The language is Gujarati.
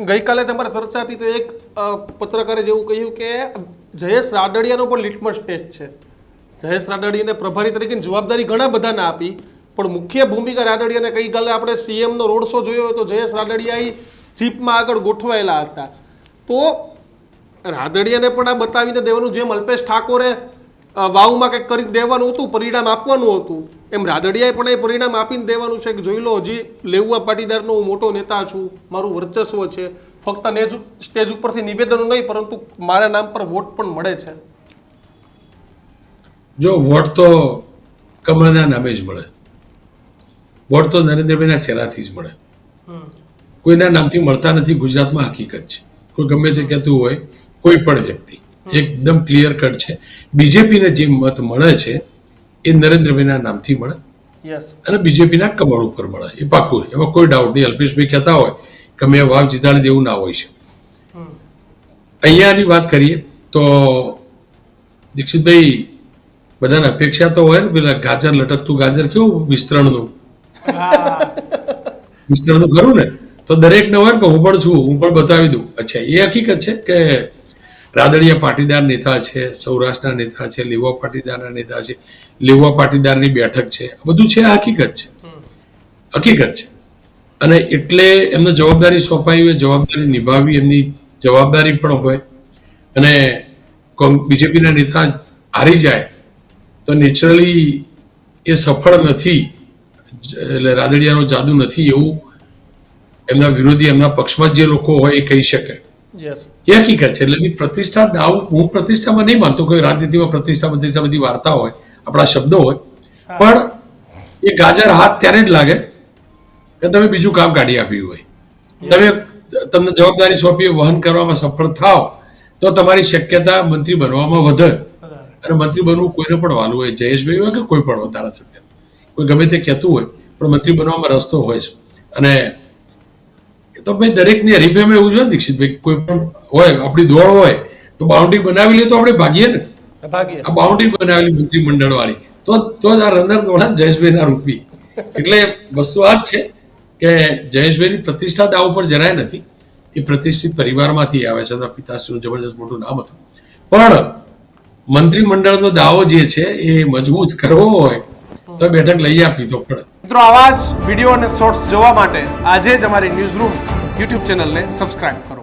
ગઈકાલે તમારે ચર્ચા હતી તો એક પત્રકારે જેવું કહ્યું કે જયેશ રાદડિયાનો પણ લિટમસ ટેસ્ટ છે. જયેશ રાદડિયાને પ્રભારી તરીકેની જવાબદારી ઘણા બધાને આપી, પણ મુખ્ય ભૂમિકા રાદડિયાને ગઈકાલે આપણે સીએમનો રોડ શો જોયો હોય તો જયેશ રાદડિયા જીપમાં આગળ ગોઠવાયેલા હતા. તો રાદડિયાને પણ આ બતાવીને દેવાનું, જેમ અલ્પેશ ઠાકોરે વાવમાં કંઈક કરી દેવાનું હતું, પરિણામ આપવાનું હતું, એમ રાદડિયાએ પણ એ પરિણામ આપીને દેવાનું છે કે જોઈ લો, હજી લેઉવા પાટીદારનો હું મોટો નેતા છું, મારું વર્ચસ્વ છે, ફક્ત સ્ટેજ ઉપરથી નિવેદનો નહીં પરંતુ મારા નામ પર વોટ પણ મળે છે. જો વોટ તો કમળના નામે જ મળે, વોટ તો નરેન્દ્રભાઈના ચહેરાથી જ મળે, કોઈના નામથી મળતા નથી. ગુજરાતમાં હકીકત છે. કોઈ ગમે તે કહેતું હોય, કોઈ પણ વ્યક્તિ એકદમ ક્લિયર કટ છે. બીજેપીને જે મત મળે છે એ નરેન્દ્રભાઈના નામથી મળે અને બીજેપીના કમળ ઉપર મળે, એ પાક્કું, એમાં કોઈ ડાઉટ નહીં. અલ્પેશભાઈ કહેતા હોય કે મેં વાવ જીતાડી દેવું ના હોય છે. અહીંયાની વાત કરીએ તો દીક્ષિતભાઈ, બધાને અપેક્ષા તો હોય ને, પેલા ગાજર લટકતું ગાજર કેવું વિસ્તરણનું ખરું ને, તો દરેકને હોય કે હું પણ છું, હું પણ બતાવી દઉં. અચ્છા, એ હકીકત છે કે રાદડિયા પાટીદાર નેતા છે, સૌરાષ્ટ્રના નેતા છે, લેઉવા પાટીદારના નેતા છે, લેઉવા પાટીદારની બેઠક છે, આ બધું છે, હકીકત છે, હકીકત છે. અને એટલે એમને જવાબદારી સોંપાઈ હોય, જવાબદારી નિભાવવી એમની જવાબદારી પણ હોય. અને બીજેપીના નેતા હારી જાય તો નેચરલી એ સફળ નથી, એટલે રાદડિયાનો જાદુ નથી એવું એમના વિરોધી, એમના પક્ષમાં જે લોકો હોય એ કહી શકે. એ હકીકત છે. એટલે પ્રતિષ્ઠા દાવ, હું પ્રતિષ્ઠામાં નહીં માનતો. કોઈ રાજનીતિમાં પ્રતિષ્ઠા બધી વાર્તા હોય, આપણા શબ્દો હોય, પણ એ ગાજર હાથ ત્યારે જ લાગે કે તમે બીજું કામ કાઢી આપ્યું હોય, તમને જવાબદારી સોંપી વહન કરવામાં સફળ થાવ તો તમારી શક્યતા મંત્રી બનવામાં વધે. અને મંત્રી બનવું કોઈને પણ વાલું હોય, જયેશભાઈ હોય કે કોઈ પણ ધારાસભ્ય, કોઈ ગમે તે કહેતું હોય, પણ મંત્રી બનવામાં રસ્તો હોય છે. અને તો ભાઈ દરેકની હરીફાઈમાં એવું છે ને દીક્ષિતભાઈ, કોઈ પણ હોય, આપણી દોડ હોય તો બાઉન્ડ્રી બનાવી લઈએ તો આપણે ભાગીએ ને. આ બાઉન્ડ્રી બનાવેલી મંત્રીમંડળ વાળી તો જ આ રંધર દોડા જયેશભાઈ ના રૂપી. એટલે વસ્તુ આ જ છે કે જયેશભાઈની પ્રતિષ્ઠા દાવ પર જરાય નથી. એ પ્રતિષ્ઠિત પરિવારમાંથી આવે છે, પિતાશ્રીનું જબરજસ્ત મોટું નામ હતું. પણ મંત્રીમંડળનો દાવો જે છે એ મજબૂત કરવો હોય તો બેઠક લઈ આપી તો પડે. મિત્રો, આવા જ વિડીયો અને શોર્ટ્સ જોવા માટે આજે જ અમારી ન્યૂઝ રૂમ યુટ્યુબ ચેનલને સબસ્ક્રાઇબ કરો.